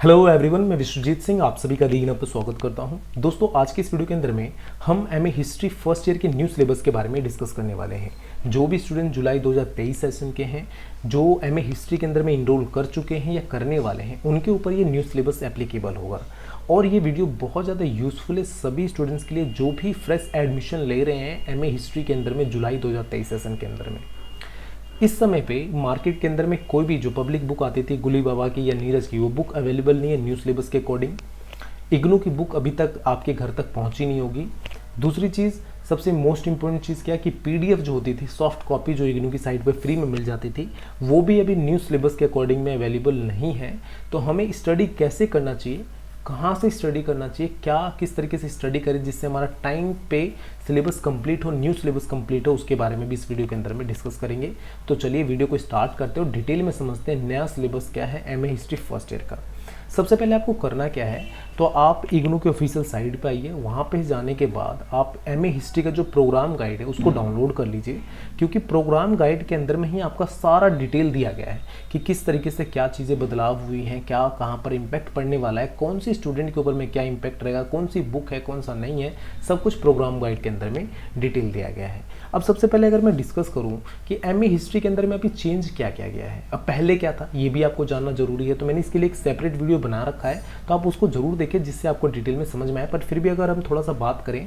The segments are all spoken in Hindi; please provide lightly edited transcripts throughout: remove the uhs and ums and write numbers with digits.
हेलो एवरीवन, मैं विश्वजीत सिंह आप सभी का दीन पर स्वागत करता हूं। दोस्तों, आज के इस वीडियो के अंदर में हम एमए हिस्ट्री फर्स्ट ईयर के न्यू सिलेबस के बारे में डिस्कस करने वाले हैं। जो भी स्टूडेंट जुलाई 2023 सेशन के हैं, जो एमए हिस्ट्री के अंदर में इनरोल कर चुके हैं या करने वाले हैं, उनके ऊपर ये न्यू सिलेबस एप्लीकेबल होगा। और ये वीडियो बहुत ज़्यादा यूजफुल है सभी स्टूडेंट्स के लिए जो भी फ्रेश एडमिशन ले रहे हैं एमए हिस्ट्री के अंदर में जुलाई 2023 सेशन के अंदर में। इस समय पे मार्केट के अंदर में कोई भी जो पब्लिक बुक आती थी गुली बाबा की या नीरज की, वो बुक अवेलेबल नहीं है न्यू सिलेबस के अकॉर्डिंग। इग्नू की बुक अभी तक आपके घर तक पहुंची नहीं होगी। दूसरी चीज़, सबसे मोस्ट इंपॉर्टेंट चीज़ क्या है कि पीडीएफ जो होती थी, सॉफ्ट कॉपी जो इग्नू की साइट पे फ्री में मिल जाती थी, वो भी अभी न्यू सिलेबस के अकॉर्डिंग में अवेलेबल नहीं है। तो हमें स्टडी कैसे करना चाहिए, कहाँ से स्टडी करना चाहिए, क्या किस तरीके से स्टडी करें जिससे हमारा टाइम पे सिलेबस कंप्लीट हो, न्यू सिलेबस कंप्लीट हो, उसके बारे में भी इस वीडियो के अंदर में डिस्कस करेंगे। तो चलिए वीडियो को स्टार्ट करते हैं और डिटेल में समझते हैं नया सिलेबस क्या है एमए हिस्ट्री फर्स्ट ईयर का। सबसे पहले आपको करना क्या है, तो आप इग्नू के ऑफिशियल साइट पे आइए। वहाँ पे जाने के बाद आप एमए हिस्ट्री का जो प्रोग्राम गाइड है उसको डाउनलोड कर लीजिए, क्योंकि प्रोग्राम गाइड के अंदर में ही आपका सारा डिटेल दिया गया है कि किस तरीके से क्या चीज़ें बदलाव हुई हैं, क्या कहाँ पर इम्पैक्ट पड़ने वाला है, कौन सी स्टूडेंट के ऊपर में क्या इम्पैक्ट रहेगा, कौन सी बुक है, कौन सा नहीं है, सब कुछ प्रोग्राम गाइड के अंदर में डिटेल दिया गया है। अब सबसे पहले अगर मैं डिस्कस करूँ कि एमए हिस्ट्री के अंदर में अभी चेंज क्या किया गया है, अब पहले क्या था ये भी आपको जानना जरूरी है। तो मैंने इसके लिए एक सेपरेट वीडियो बना रखा है, तो आप उसको जरूर देखें जिससे आपको डिटेल में समझ में आए। पर फिर भी अगर हम थोड़ा सा बात करें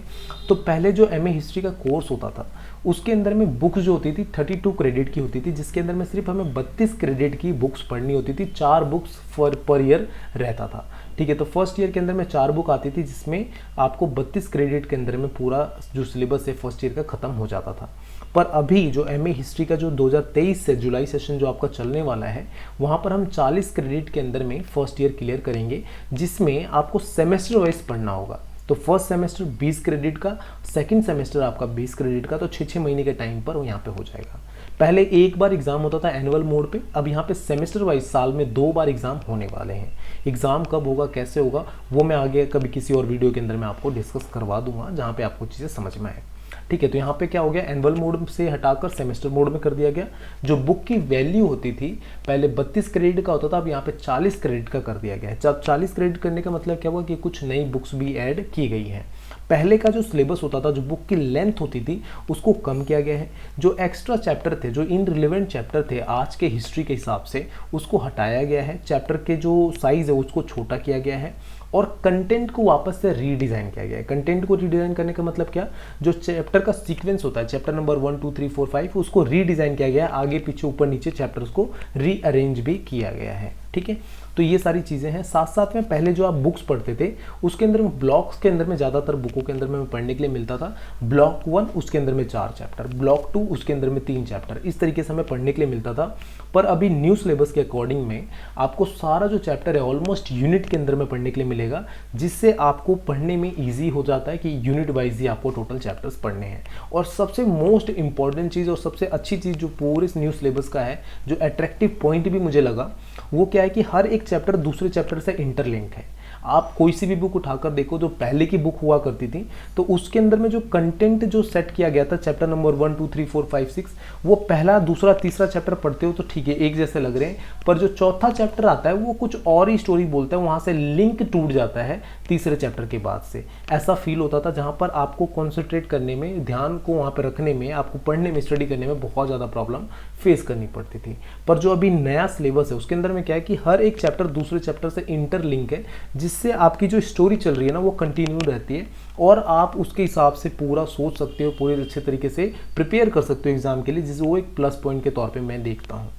तो पहले जो एमए हिस्ट्री का कोर्स होता था उसके अंदर में बुक्स जो होती थी 32 क्रेडिट की होती थी, जिसके अंदर में सिर्फ हमें 32 क्रेडिट की बुक्स पढ़नी होती थी। 4 बुक्स पर ईयर रहता था, ठीक है। तो फर्स्ट ईयर के अंदर में 4 बुक आती थी जिसमें आपको 32 क्रेडिट के अंदर में पूरा जो सिलेबस है फर्स्ट ईयर का खत्म हो जाता था। पर अभी जो एमए हिस्ट्री का जो 2023 से जुलाई सेशन जो आपका चलने वाला है, वहाँ पर हम 40 क्रेडिट के अंदर में फर्स्ट ईयर क्लियर करेंगे, जिसमें आपको सेमेस्टर वाइज पढ़ना होगा। तो फर्स्ट सेमेस्टर 20 क्रेडिट का, सेकंड सेमेस्टर आपका 20 क्रेडिट का, तो 6-6 महीने के टाइम पर वो यहाँ पे हो जाएगा। पहले एक बार एग्जाम होता था एनुअल मोड पे, अब यहाँ पे सेमेस्टर वाइज साल में 2 बार एग्जाम होने वाले हैं। एग्जाम कब होगा, कैसे होगा, वो मैं आगे कभी किसी और वीडियो के अंदर मैं आपको डिस्कस करवा दूंगा, जहाँ पे आपको चीज़ें समझ में आए, ठीक है। तो यहाँ पे क्या हो गया, एनुअल मोड से हटाकर सेमेस्टर मोड में कर दिया गया। जो बुक की वैल्यू होती थी पहले 32 क्रेडिट का होता था, अब यहाँ पे 40 क्रेडिट का कर दिया गया है। जब 40 क्रेडिट करने का मतलब क्या हुआ कि कुछ नई बुक्स भी ऐड की गई हैं। पहले का जो सिलेबस होता था, जो बुक की लेंथ होती थी, उसको कम किया गया है। जो एक्स्ट्रा चैप्टर थे, जो इनरिलेवेंट चैप्टर थे आज के हिस्ट्री के हिसाब से, उसको हटाया गया है। चैप्टर के जो साइज है उसको छोटा किया गया है और कंटेंट को वापस से रीडिज़ाइन किया गया है। कंटेंट को रीडिज़ाइन करने का मतलब क्या, जो चैप्टर का सीक्वेंस होता है, चैप्टर नंबर 1 2 3 4 5, उसको रीडिज़ाइन किया गया है। आगे पीछे ऊपर नीचे चैप्टर्स को रीअरेंज भी किया गया है, ठीक है। तो ये सारी चीज़ें हैं। साथ साथ में पहले जो आप बुक्स पढ़ते थे उसके अंदर में ब्लॉक्स के अंदर में ज़्यादातर बुकों के अंदर में पढ़ने के लिए मिलता था। ब्लॉक 1 उसके अंदर में 4 चैप्टर, ब्लॉक 2 उसके अंदर में 3 चैप्टर, इस तरीके से हमें पढ़ने के लिए मिलता था। पर अभी न्यू सिलेबस के अकॉर्डिंग में आपको सारा जो चैप्टर है ऑलमोस्ट यूनिट के अंदर में पढ़ने के लिए मिलेगा, जिससे आपको पढ़ने में ईजी हो जाता है कि यूनिट वाइज ही आपको टोटल चैप्टर्स पढ़ने हैं। और सबसे मोस्ट इंपॉर्टेंट चीज़ और सबसे अच्छी चीज़ जो पूरे न्यू सिलेबस का है, जो अट्रैक्टिव पॉइंट भी मुझे लगा, वो क्या है कि हर एक चैप्टर दूसरे चैप्टर से इंटरलिंक है। आप कोई सी भी बुक उठाकर देखो, जो पहले की बुक हुआ करती थी, तो उसके अंदर में जो कंटेंट जो सेट किया गया था, चैप्टर नंबर 1 2 3 4 5 6, वो पहला दूसरा तीसरा चैप्टर पढ़ते हो तो ठीक है एक जैसे लग रहे हैं, पर जो चौथा चैप्टर आता है वो कुछ और ही स्टोरी बोलता है, वहाँ से लिंक टूट जाता है तीसरे चैप्टर के बाद से। ऐसा फील होता था, जहाँ पर आपको कॉन्सेंट्रेट करने में, ध्यान को वहाँ पर रखने में, आपको पढ़ने में, स्टडी करने में बहुत ज़्यादा प्रॉब्लम फेस करनी पड़ती थी। पर जो अभी नया सिलेबस है उसके अंदर में क्या है कि हर एक चैप्टर दूसरे चैप्टर से इंटरलिंक है, जिससे आपकी जो स्टोरी चल रही है ना वो कंटिन्यू रहती है और आप उसके हिसाब से पूरा सोच सकते हो, पूरे अच्छे तरीके से प्रिपेयर कर सकते हो एग्जाम के लिए, जिसे वो एक प्लस पॉइंट के तौर पे मैं देखता हूँ,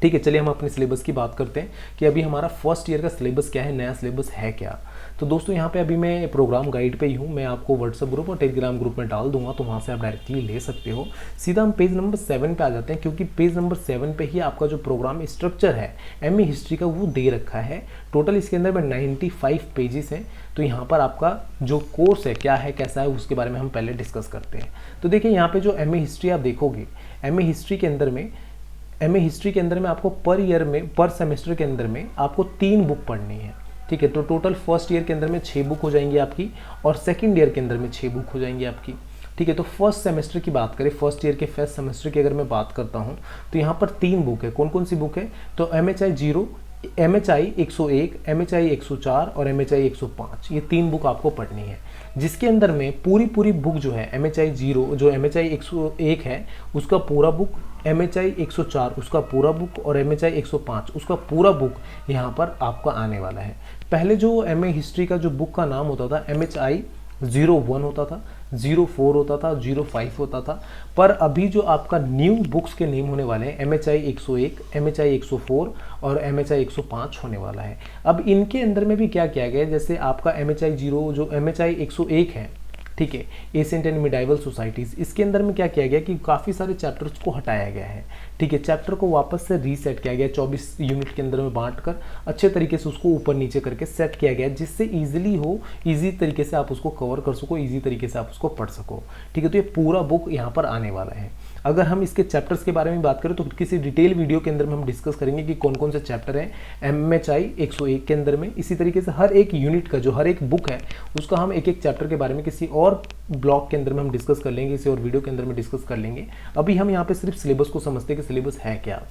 ठीक है। चलिए हम अपने सिलेबस की बात करते हैं कि अभी हमारा फर्स्ट ईयर का सिलेबस क्या है, नया सिलेबस है क्या। तो दोस्तों यहाँ पे अभी मैं प्रोग्राम गाइड पे ही हूँ, मैं आपको व्हाट्सएप ग्रुप और टेलीग्राम ग्रुप में डाल दूंगा, तो वहाँ से आप डायरेक्टली ले सकते हो। सीधा हम पेज नंबर 7 पे आ जाते हैं, क्योंकि पेज नंबर 7 पे ही आपका जो प्रोग्राम स्ट्रक्चर है एमए हिस्ट्री का वो दे रखा है। टोटल इसके अंदर में 95 पेजेस हैं। तो यहाँ पर आपका जो कोर्स है क्या है, कैसा है, उसके बारे में हम पहले डिस्कस करते हैं। तो देखिए यहाँ पे जो एमए हिस्ट्री आप देखोगे, एमए हिस्ट्री के अंदर में आपको पर ईयर में, पर सेमेस्टर के अंदर में आपको 3 बुक पढ़नी है, ठीक है। तो टोटल फर्स्ट ईयर के अंदर में 6 बुक हो जाएंगी आपकी और सेकंड ईयर के अंदर में 6 बुक हो जाएंगी आपकी, ठीक है। तो फर्स्ट सेमेस्टर की बात करें, फर्स्ट ईयर के फर्स्ट सेमेस्टर की अगर मैं बात करता हूँ, तो यहाँ पर 3 बुक है। कौन कौन सी बुक है, तो MHI 0, MHI 101, MHI 104 और MHI 105, ये 3 बुक आपको पढ़नी है, जिसके अंदर में पूरी बुक जो है MHI 0 जो MHI 101 है उसका पूरा बुक, MHI 104 उसका पूरा बुक और MHI 105 उसका पूरा बुक यहाँ पर आपका आने वाला है। पहले जो MA हिस्ट्री का जो बुक का नाम होता था MHI 01 होता था, 04 होता था, 05 होता था, पर अभी जो आपका न्यू बुक्स के नेम होने वाले हैं MHI 101, MHI 104 और MHI 105 होने वाला है। अब इनके अंदर में भी क्या किया गया है, जैसे आपका MHI 0 जो MHI 101 है, ठीक है, एशियंट एंड मिडाइवल सोसाइटीज़, इसके अंदर में क्या किया गया कि काफ़ी सारे चैप्टर्स को हटाया गया है, ठीक है, चैप्टर को वापस से रीसेट किया गया, 24 यूनिट के अंदर में बांट कर अच्छे तरीके से उसको ऊपर नीचे करके सेट किया गया, जिससे ईजी तरीके से आप उसको कवर कर सको, ईजी तरीके से आप उसको पढ़ सको, ठीक है। तो ये पूरा बुक यहाँ पर आने वाला है। अगर हम इसके चैप्टर्स के बारे में बात करें तो किसी डिटेल वीडियो के अंदर में हम डिस्कस करेंगे कि कौन कौन से चैप्टर हैं MHI 101 के अंदर में। इसी तरीके से हर एक यूनिट का जो हर एक बुक है उसका हम एक एक चैप्टर के बारे में किसी और ब्लॉग के अंदर में हम डिस्कस कर लेंगे, किसी और वीडियो के अंदर में डिस्कस कर लेंगे। अभी हम यहाँ पे सिर्फ सिलेबस को समझते हैं कि सिलेबस है क्या।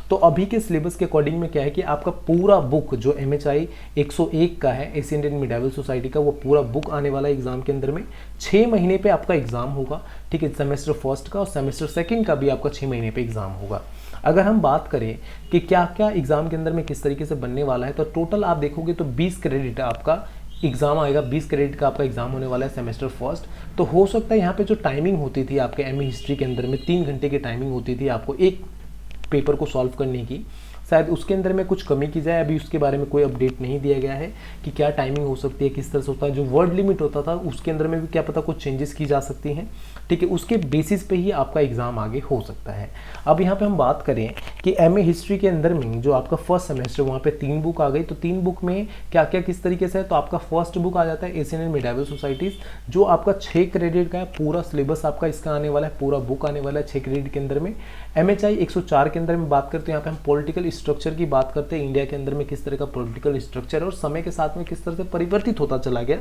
तो अभी के सिलेबस के अकॉर्डिंग में क्या है कि आपका पूरा बुक जो MHI 101 का है एशियन एंड मिडाइवल सोसाइटी का, वो पूरा बुक आने वाला है एग्जाम के अंदर में। 6 महीने पे आपका एग्जाम होगा, ठीक है, सेमेस्टर फर्स्ट का और सेमेस्टर सेकंड का भी आपका 6 महीने पे एग्जाम होगा। अगर हम बात करें कि क्या क्या एग्जाम के अंदर में किस तरीके से बनने वाला है, तो टोटल आप देखोगे तो 20 क्रेडिट आपका एग्जाम आएगा, 20 क्रेडिट का आपका एग्जाम होने वाला है सेमेस्टर फर्स्ट। तो हो सकता है यहाँ पे जो टाइमिंग होती थी आपके MA हिस्ट्री के अंदर में 3 घंटे की टाइमिंग होती थी आपको एक पेपर को सॉल्व करने की, शायद उसके अंदर में कुछ कमी की जाए। अभी उसके बारे में कोई अपडेट नहीं दिया गया है कि क्या टाइमिंग हो सकती है, किस तरह से होता है। जो वर्ड लिमिट होता था उसके अंदर में भी क्या पता कुछ चेंजेस की जा सकती हैं, ठीक है, उसके बेसिस पे ही आपका एग्जाम आगे हो सकता है। अब यहाँ पे हम बात करें कि MA हिस्ट्री के अंदर में जो आपका फर्स्ट सेमेस्टर वहाँ पे 3 बुक आ गई, तो 3 बुक में क्या क्या किस तरीके से है, तो आपका फर्स्ट बुक आ जाता है एशियन एंड मिडाइवल सोसाइटीज़, जो आपका 6 क्रेडिट का है, पूरा सिलेबस आपका इसका आने वाला है, पूरा बुक आने वाला है 6 क्रेडिट के अंदर में। MHI 104 के अंदर में बात करते हैं, यहाँ पे हम पॉलिटिकल स्ट्रक्चर की बात करते हैं, इंडिया के अंदर में किस तरह का पॉलिटिकल स्ट्रक्चर है और समय के साथ में किस तरह से परिवर्तित होता चला गया,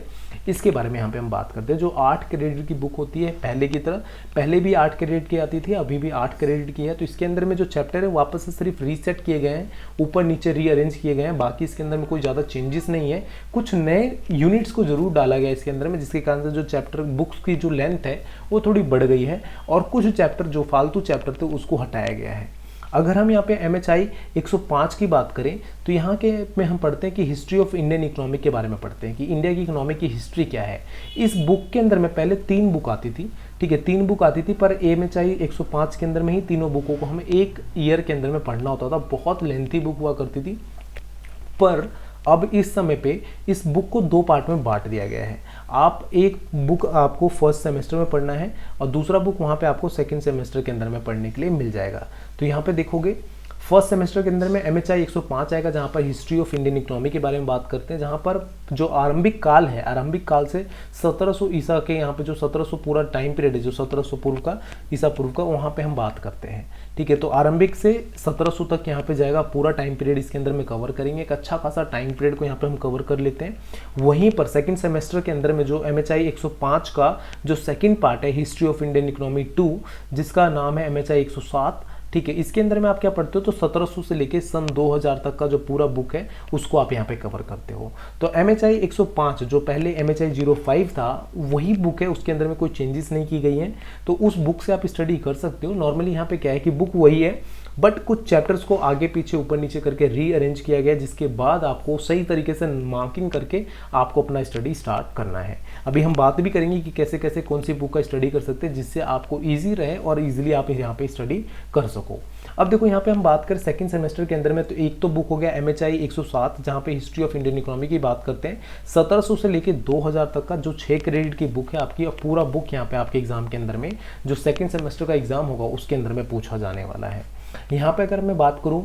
इसके बारे में यहाँ पे हम बात करते हैं। जो 8 क्रेडिट की बुक होती है पहले की तरह, पहले भी 8 क्रेडिट की आती थी, अभी भी 8 क्रेडिट की है। तो इसके अंदर में जो चैप्टर है वापस से सिर्फ रीसेट किए गए हैं, ऊपर नीचे रीअरेंज किए गए हैं, बाकी इसके अंदर में कोई ज़्यादा चेंजेस नहीं है। कुछ नए यूनिट्स को जरूर डाला गया इसके अंदर में, जिसके कारण से जो चैप्टर बुक्स की जो लेंथ है वो थोड़ी बढ़ गई है और कुछ चैप्टर जो फालतू चैप्टर थे उसको हटाया गया है। अगर हम यहाँ पे MHI 105 की बात करें तो यहाँ के में हम पढ़ते हैं कि हिस्ट्री ऑफ इंडियन इकोनॉमी के बारे में पढ़ते हैं कि इंडिया की इकोनॉमी की हिस्ट्री क्या है। इस बुक के अंदर में पहले 3 बुक आती थी, ठीक है, 3 बुक आती थी, पर MHI 105 के अंदर में ही तीनों बुकों को हमें एक ईयर के अंदर में पढ़ना होता था। बहुत लेंथी बुक हुआ करती थी, पर अब इस समय पे इस बुक को 2 पार्ट में बांट दिया गया है। आप एक बुक आपको फर्स्ट सेमेस्टर में पढ़ना है और दूसरा बुक वहाँ पे आपको सेकंड सेमेस्टर के अंदर में पढ़ने के लिए मिल जाएगा। तो यहाँ पे देखोगे फर्स्ट सेमेस्टर के अंदर में MHI 105 आएगा, जहाँ पर हिस्ट्री ऑफ इंडियन इकोनॉमी के बारे में बात करते हैं, जहाँ पर जो आरंभिक काल है, आरंभिक काल से 1700 ईसा के यहाँ पे जो 1700 पूरा टाइम पीरियड है, जो 1700 पूर्व का ईसा पूर्व का, वहाँ पे हम बात करते हैं, ठीक है। तो आरंभिक से 1700 तक यहाँ पे जाएगा, पूरा टाइम पीरियड इसके अंदर में कवर करेंगे। एक अच्छा खासा टाइम पीरियड को यहाँ पे हम कवर कर लेते हैं। वहीं पर सेकंड सेमेस्टर के अंदर में जो MHI 105 का जो सेकंड पार्ट है हिस्ट्री ऑफ इंडियन इकोनॉमी 2, जिसका नाम है MHI 107, ठीक है, इसके अंदर में आप क्या पढ़ते हो, तो 1700 से लेके सन 2000 तक का जो पूरा बुक है उसको आप यहाँ पे कवर करते हो। तो MHI 105 जो पहले MHI 05 था वही बुक है, उसके अंदर में कोई चेंजेस नहीं की गई हैं, तो उस बुक से आप स्टडी कर सकते हो। नॉर्मली यहाँ पे क्या है कि बुक वही है, बट कुछ चैप्टर्स को आगे पीछे ऊपर नीचे करके रीअरेंज किया गया, जिसके बाद आपको सही तरीके से मार्किंग करके आपको अपना स्टडी स्टार्ट करना है। अभी हम बात भी करेंगे कि कैसे कैसे कौन सी बुक का स्टडी कर सकते हैं जिससे आपको ईजी रहे और ईजिली आप यहाँ पे स्टडी कर सको। अब देखो यहाँ पे हम बात करें सेकंड सेमेस्टर के अंदर में, तो एक तो बुक हो गया MHI 107, जहाँ पे हिस्ट्री ऑफ इंडियन इकोनॉमी की बात करते हैं। 1700 से लेके 2000 तक का जो 6 क्रेडिट की बुक है आपकी, और पूरा बुक यहाँ पे आपके एग्जाम के अंदर में जो सेकंड सेमेस्टर का एग्जाम होगा उसके अंदर में पूछा जाने वाला है। यहाँ पे अगर मैं बात करूँ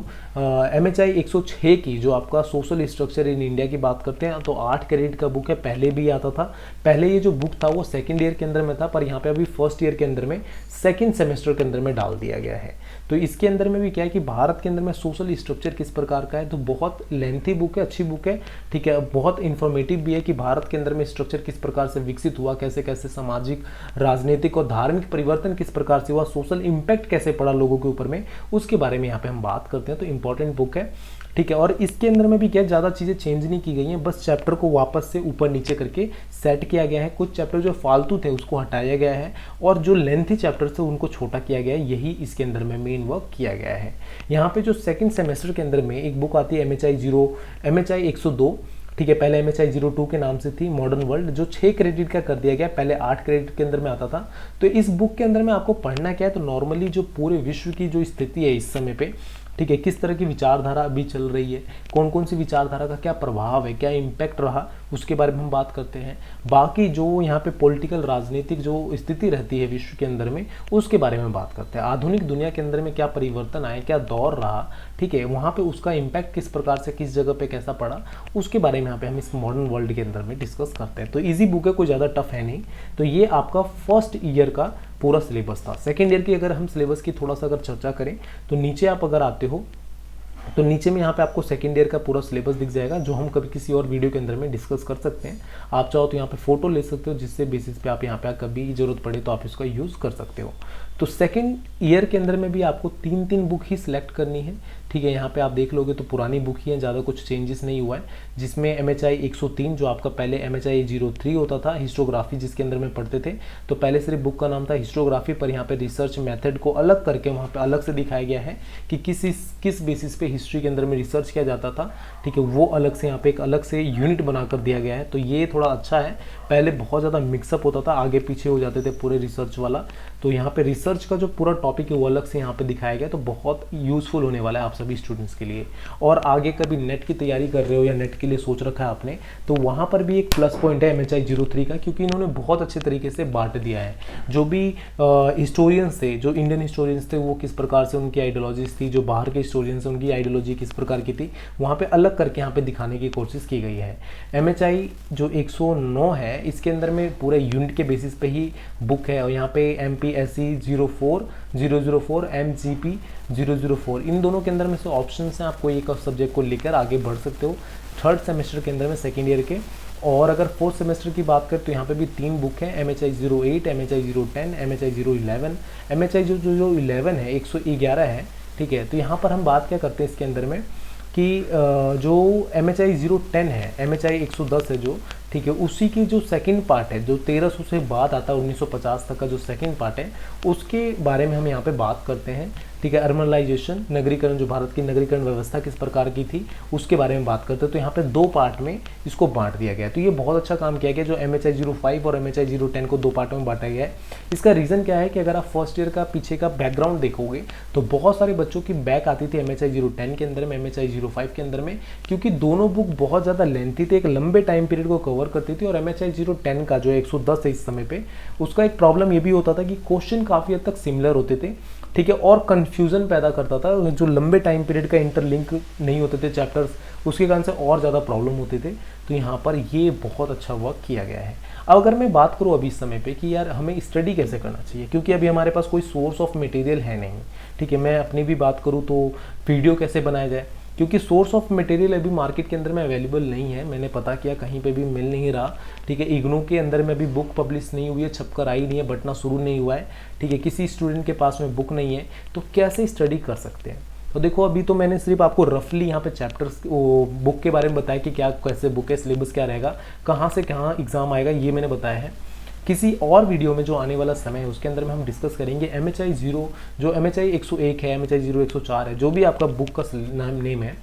MHI 106 की, जो आपका सोशल स्ट्रक्चर इन इंडिया की बात करते हैं, तो 8 क्रेडिट का बुक है, पहले भी आता था। पहले ये जो बुक था वो सेकंड ईयर के अंदर में था, पर यहाँ पे अभी फर्स्ट ईयर के अंदर में सेकंड सेमेस्टर के अंदर में डाल दिया गया है। तो इसके अंदर में भी क्या है कि भारत के अंदर में सोशल स्ट्रक्चर किस प्रकार का है, तो बहुत लेंथी बुक है, अच्छी बुक है, ठीक है, बहुत इन्फॉर्मेटिव भी है कि भारत के अंदर में स्ट्रक्चर किस प्रकार से विकसित हुआ, कैसे कैसे सामाजिक, राजनीतिक और धार्मिक परिवर्तन किस प्रकार से हुआ, सोशल इम्पैक्ट कैसे पड़ा लोगों के ऊपर में, उसके बारे में यहाँ पे हम बात करते हैं। तो इंपॉर्टेंट बुक है। ठीक है। और इसके अंदर में भी क्या ज़्यादा चीज़ें चेंज नहीं की गई हैं, बस चैप्टर को वापस से ऊपर नीचे करके सेट किया गया है। कुछ चैप्टर जो फालतू थे उसको हटाया गया है और जो लेंथी चैप्टर थे उनको छोटा किया गया है। यही इसके अंदर में मेन वर्क किया गया है। यहाँ पे जो सेकंड सेमेस्टर के अंदर में एक बुक आती है MHI 102, ठीक है। पहले MHI 02 के नाम से थी, मॉडर्न वर्ल्ड, जो 6 क्रेडिट का कर दिया गया, पहले 8 क्रेडिट के अंदर में आता था। तो इस बुक के अंदर में आपको पढ़ना क्या है, तो नॉर्मली जो पूरे विश्व की जो स्थिति है इस समय पे, ठीक है, किस तरह की विचारधारा अभी चल रही है, कौन कौन सी विचारधारा का क्या प्रभाव है, क्या इम्पैक्ट रहा, उसके बारे में हम बात करते हैं। बाकी जो यहाँ पे पॉलिटिकल राजनीतिक जो स्थिति रहती है विश्व के अंदर में, उसके बारे में बात करते हैं। आधुनिक दुनिया के अंदर में क्या परिवर्तन आए, क्या दौर रहा, ठीक है, वहाँ पे उसका इम्पैक्ट किस प्रकार से किस जगह पे कैसा पड़ा, उसके बारे में यहाँ पे हम इस मॉडर्न वर्ल्ड के अंदर में डिस्कस करते हैं। तो ईजी बुक है, कोई ज़्यादा टफ है नहीं। तो ये आपका फर्स्ट ईयर का पूरा सिलेबस था। सेकेंड ईयर की अगर हम सिलेबस की थोड़ा सा अगर चर्चा करें तो नीचे आप अगर आते हो तो नीचे में यहाँ पे आपको सेकेंड ईयर का पूरा सिलेबस दिख जाएगा, जो हम कभी किसी और वीडियो के अंदर में डिस्कस कर सकते हैं। आप चाहो तो यहाँ पे फोटो ले सकते हो, जिससे बेसिस पे आप यहाँ पे कभी जरूरत पड़े तो आप इसका यूज़ कर सकते हो। तो सेकेंड ईयर के अंदर में भी आपको 3 बुक ही सिलेक्ट करनी है, ठीक है। यहाँ पे आप देख लोगे तो पुरानी बुक ही है, ज़्यादा कुछ चेंजेस नहीं हुआ है। जिसमें MHI 103 जो आपका पहले MHI 03 होता था, हिस्टोग्राफी जिसके अंदर में पढ़ते थे, तो पहले सिर्फ बुक का नाम था हिस्टोग्राफी, पर यहाँ पे रिसर्च मेथड को अलग करके वहाँ पे अलग से दिखाया गया है कि किस बेसिस पे हिस्ट्री के अंदर में रिसर्च किया जाता था, ठीक है। वो अलग से यहाँ पे एक अलग से यूनिट बनाकर दिया गया है। तो ये थोड़ा अच्छा है। पहले बहुत ज़्यादा मिक्सअप होता था, आगे पीछे हो जाते थे पूरे रिसर्च वाला। तो यहाँ पे रिसर्च का जो पूरा टॉपिक है वो अलग से यहाँ पे दिखाया गया, तो बहुत यूज़फुल होने वाला है आप सभी स्टूडेंट्स के लिए। और आगे कभी नेट की तैयारी कर रहे हो या नेट के लिए सोच रखा है आपने, तो वहाँ पर भी एक प्लस पॉइंट है MHI 03 का, क्योंकि इन्होंने बहुत अच्छे तरीके से बांट दिया है। जो भी हिस्टोरियंस थे, जो इंडियन हिस्टोरियंस थे, वो किस प्रकार से उनकी आइडियोलॉजीज थी, जो बाहर के हिस्टोरियंस हैं उनकी आइडियोलॉजी किस प्रकार की थी, वहाँ पर अलग करके यहाँ पे दिखाने की कोशिश की गई है। MHI जो 109 है, इसके अंदर में पूरे यूनिट के बेसिस पे ही बुक है। और यहाँ पे MPSC 004 MGP 004, इन दोनों के अंदर में से ऑप्शन हैं, आप कोई एक सब्जेक्ट को लेकर आगे बढ़ सकते हो थर्ड सेमेस्टर के अंदर में सेकेंड ईयर के। और अगर फोर्थ सेमेस्टर की बात करें तो यहाँ पे भी 3 बुक हैं, MHI 08, MHI 010, MHI 011। MHI जो 11 है 111 है, ठीक है। तो यहाँ पर हम बात क्या करते हैं इसके अंदर में कि जो MHI 010 है, MHI 110 है जो, ठीक है, उसी की जो सेकंड पार्ट है, जो 1300 से बाद आता है 1950 तक का जो सेकंड पार्ट है, उसके बारे में हम यहाँ पे बात करते हैं, ठीक है। अर्बनाइजेशन, नगरीकरण, जो भारत की नगरीकरण व्यवस्था किस प्रकार की थी उसके बारे में बात करते हैं। तो यहाँ पे 2 पार्ट में इसको बांट दिया गया है। तो ये बहुत अच्छा काम किया गया, जो MHI 05 और MHI 010 को 2 पार्टों में बांटा गया है। इसका रीज़न क्या है कि अगर आप फर्स्ट ईयर का पीछे का बैकग्राउंड देखोगे तो बहुत सारे बच्चों की बैक आती थी MHI 010 के अंदर में, MHI 05 के अंदर में, क्योंकि दोनों बुक बहुत ज़्यादा लेंथी थे, एक लंबे टाइम पीरियड को कवर करती थी। और MHI 010 का जो 110 है इस समय पे, उसका एक प्रॉब्लम ये भी होता था कि क्वेश्चन काफ़ी हद तक सिमिलर होते थे, ठीक है, और कन्फ्यूज़न पैदा करता था। जो लंबे टाइम पीरियड का इंटरलिंक नहीं होते थे चैप्टर्स, उसके कारण से और ज़्यादा प्रॉब्लम होते थे। तो यहाँ पर ये बहुत अच्छा वर्क किया गया है। अब अगर मैं बात करूँ अभी इस समय पे कि यार हमें स्टडी कैसे करना चाहिए, क्योंकि अभी हमारे पास कोई सोर्स ऑफ मटेरियल है नहीं, ठीक है। मैं अपनी भी बात करूँ तो वीडियो कैसे बनाया जाए, क्योंकि सोर्स ऑफ मटेरियल अभी मार्केट के अंदर में अवेलेबल नहीं है। मैंने पता किया कहीं पे भी मिल नहीं रहा, ठीक है। इग्नू के अंदर में अभी बुक पब्लिश नहीं हुई है, छपकर आई नहीं है, बटना शुरू नहीं हुआ है, ठीक है। किसी स्टूडेंट के पास में बुक नहीं है, तो कैसे स्टडी कर सकते हैं। तो देखो अभी तो मैंने सिर्फ आपको रफली यहाँ पे चैप्टर्स बुक के बारे में बताया कि क्या कैसे बुक है, सिलेबस क्या रहेगा, कहाँ से कहाँ एग्जाम आएगा, ये मैंने बताया है। किसी और वीडियो में जो आने वाला समय है उसके अंदर में हम डिस्कस करेंगे MHI 0, जो MHI 101 है, MHI 0 104 है, जो भी आपका बुक का नेम है,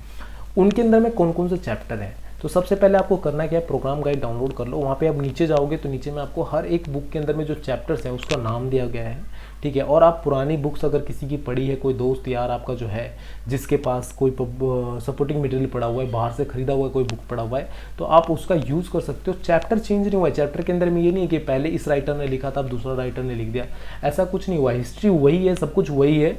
उनके अंदर में कौन कौन से चैप्टर हैं। तो सबसे पहले आपको करना क्या है, प्रोग्राम गाइड डाउनलोड कर लो। वहाँ पे आप नीचे जाओगे तो नीचे में आपको हर एक बुक के अंदर में जो चैप्टर्स हैं उसका नाम दिया गया है, ठीक है। और आप पुरानी बुक्स अगर किसी की पढ़ी है, कोई दोस्त यार आपका जो है जिसके पास कोई सपोर्टिंग मटेरियल पड़ा हुआ है, बाहर से खरीदा हुआ है कोई बुक पड़ा हुआ है, तो आप उसका यूज़ कर सकते हो। चैप्टर चेंज नहीं हुआ है, चैप्टर के अंदर में ये नहीं है कि पहले इस राइटर ने लिखा था अब दूसरा राइटर ने लिख दिया, ऐसा कुछ नहीं हुआ। हिस्ट्री वही है, सब कुछ वही है,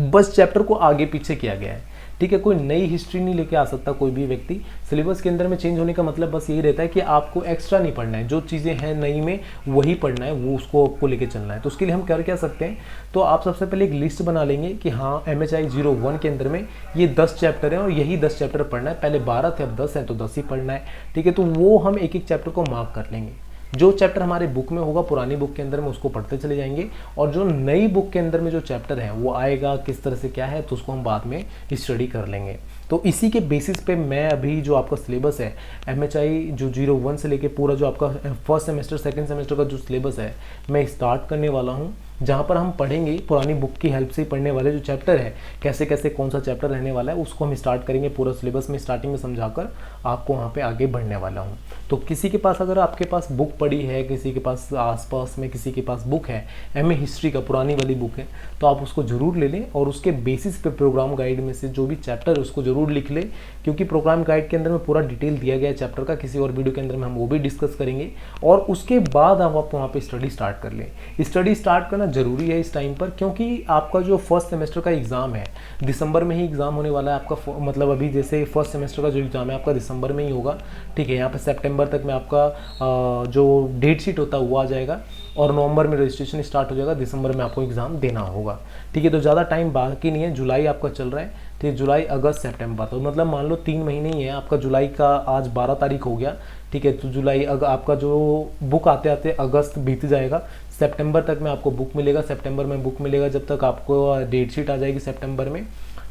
बस चैप्टर को आगे पीछे किया गया है, ठीक है। कोई नई हिस्ट्री नहीं लेके आ सकता कोई भी व्यक्ति। सिलेबस के अंदर में चेंज होने का मतलब बस यही रहता है कि आपको एक्स्ट्रा नहीं पढ़ना है, जो चीज़ें हैं नई में वही पढ़ना है, वो उसको आपको लेके चलना है। तो उसके लिए हम कर क्या सकते हैं, तो आप सबसे पहले एक लिस्ट बना लेंगे कि हाँ MHI 01 के अंदर में ये 10 चैप्टर हैं और यही 10 चैप्टर पढ़ना है। पहले 12 थे, अब 10 है तो 10 ही पढ़ना है, ठीक है। तो वो हम एक एक चैप्टर को मार्क कर लेंगे। जो चैप्टर हमारे बुक में होगा, पुरानी बुक के अंदर में, उसको पढ़ते चले जाएंगे, और जो नई बुक के अंदर में जो चैप्टर है वो आएगा किस तरह से क्या है, तो उसको हम बाद में स्टडी कर लेंगे। तो इसी के बेसिस पे मैं अभी जो आपका सिलेबस है MHI जो 01 से लेके पूरा जो आपका फर्स्ट सेमेस्टर सेकंड सेमेस्टर का जो सिलेबस है मैं स्टार्ट करने वाला हूँ, जहाँ पर हम पढ़ेंगे पुरानी बुक की हेल्प से पढ़ने वाले जो चैप्टर है, कैसे कैसे कौन सा चैप्टर रहने वाला है उसको हम स्टार्ट करेंगे पूरा सिलेबस में स्टार्टिंग में समझाकर आपको वहाँ पे आगे बढ़ने वाला हूँ। तो किसी के पास अगर आपके पास बुक पड़ी है, किसी के पास आसपास में किसी के पास बुक है MA हिस्ट्री का पुरानी वाली बुक है, तो आप उसको ज़रूर ले लें और उसके बेसिस पे प्रोग्राम गाइड में से जो भी चैप्टर है उसको ज़रूर लिख लें, क्योंकि प्रोग्राम गाइड के अंदर में पूरा डिटेल दिया गया है चैप्टर का। किसी और वीडियो के अंदर में हम वो भी डिस्कस करेंगे और उसके बाद आप वहाँ पे स्टडी स्टार्ट कर लें। स्टडी स्टार्ट करना ज़रूरी है इस टाइम पर, क्योंकि आपका जो फर्स्ट सेमेस्टर का एग्ज़ाम है दिसंबर में ही एग्ज़ाम होने वाला है आपका, मतलब अभी जैसे फर्स्ट सेमेस्टर का जो एग्ज़ाम है आपका दिसंबर में ही होगा, ठीक है। यहाँ पे सितंबर तक में आपका जो डेट शीट होता है वो आ जाएगा और नवंबर में रजिस्ट्रेशन स्टार्ट हो जाएगा, दिसंबर में आपको एग्ज़ाम देना होगा, ठीक है। तो ज़्यादा टाइम बाकी नहीं है, जुलाई आपका चल रहा है, ठीक है, जुलाई अगस्त सितंबर, तो मतलब मान लो 3 महीने ही है आपका। जुलाई का आज 12 तारीख हो गया, ठीक है, तो जुलाई आपका जो बुक आते आते अगस्त बीत जाएगा, सितंबर तक में आपको बुक मिलेगा, सितंबर में बुक मिलेगा जब तक आपको डेट शीट आ जाएगी सितंबर में,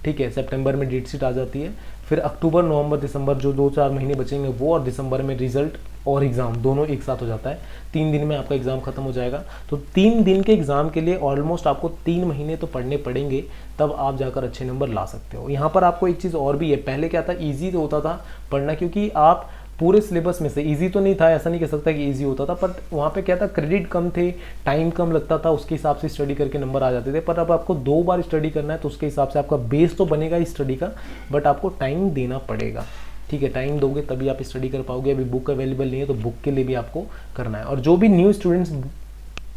ठीक है। सितंबर में डेट शीट आ जाती है, फिर अक्टूबर नवंबर दिसंबर जो 2-4 महीने बचेंगे वो, और दिसंबर में रिजल्ट और एग्ज़ाम दोनों एक साथ हो जाता है। 3 दिन में आपका एग्ज़ाम खत्म हो जाएगा। तो 3 दिन के एग्ज़ाम के लिए ऑलमोस्ट आपको 3 महीने तो पढ़ने पड़ेंगे, तब आप जाकर अच्छे नंबर ला सकते हो। यहाँ पर आपको एक चीज़ और भी है, पहले क्या था, ईजी तो होता था पढ़ना, क्योंकि आप पूरे सिलेबस में से इजी तो नहीं था, ऐसा नहीं कह सकता कि इजी होता था, पर वहाँ पे क्या था, क्रेडिट कम थे, टाइम कम लगता था, उसके हिसाब से स्टडी करके नंबर आ जाते थे। पर अब आपको 2 बार स्टडी करना है तो उसके हिसाब से आपका बेस तो बनेगा ही स्टडी का, बट आपको टाइम देना पड़ेगा, ठीक है। टाइम दोगे तभी आप स्टडी कर पाओगे। अभी बुक अवेलेबल नहीं है तो बुक के लिए भी आपको करना है। और जो भी न्यू स्टूडेंट्स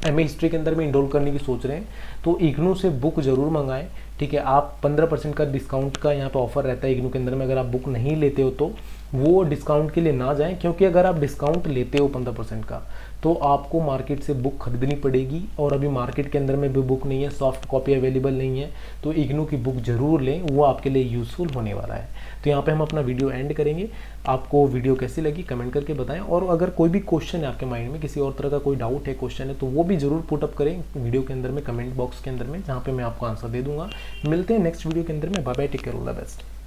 MA हिस्ट्री के अंदर में इनरोल करने की सोच रहे हैं तो इग्नू से बुक जरूर मंगाएं, ठीक है। आप 15% का डिस्काउंट का यहाँ पे ऑफर रहता है इग्नू के अंदर में। अगर आप बुक नहीं लेते हो तो वो डिस्काउंट के लिए ना जाएं, क्योंकि अगर आप डिस्काउंट लेते हो 15% का तो आपको मार्केट से बुक खरीदनी पड़ेगी, और अभी मार्केट के अंदर में भी बुक नहीं है, सॉफ्ट कॉपी अवेलेबल नहीं है। तो इग्नू की बुक जरूर लें, वो आपके लिए यूज़फुल होने वाला है। तो यहाँ पे हम अपना वीडियो एंड करेंगे। आपको वीडियो कैसी लगी कमेंट करके बताएं, और अगर कोई भी क्वेश्चन है आपके माइंड में, किसी और तरह का कोई डाउट है, क्वेश्चन है, तो वो भी जरूर पुटअप करें वीडियो के अंदर में, कमेंट बॉक्स के अंदर में, जहाँ पे मैं आपको आंसर दे दूंगा। मिलते हैं नेक्स्ट वीडियो के अंदर में। Bye bye, take care, all the best.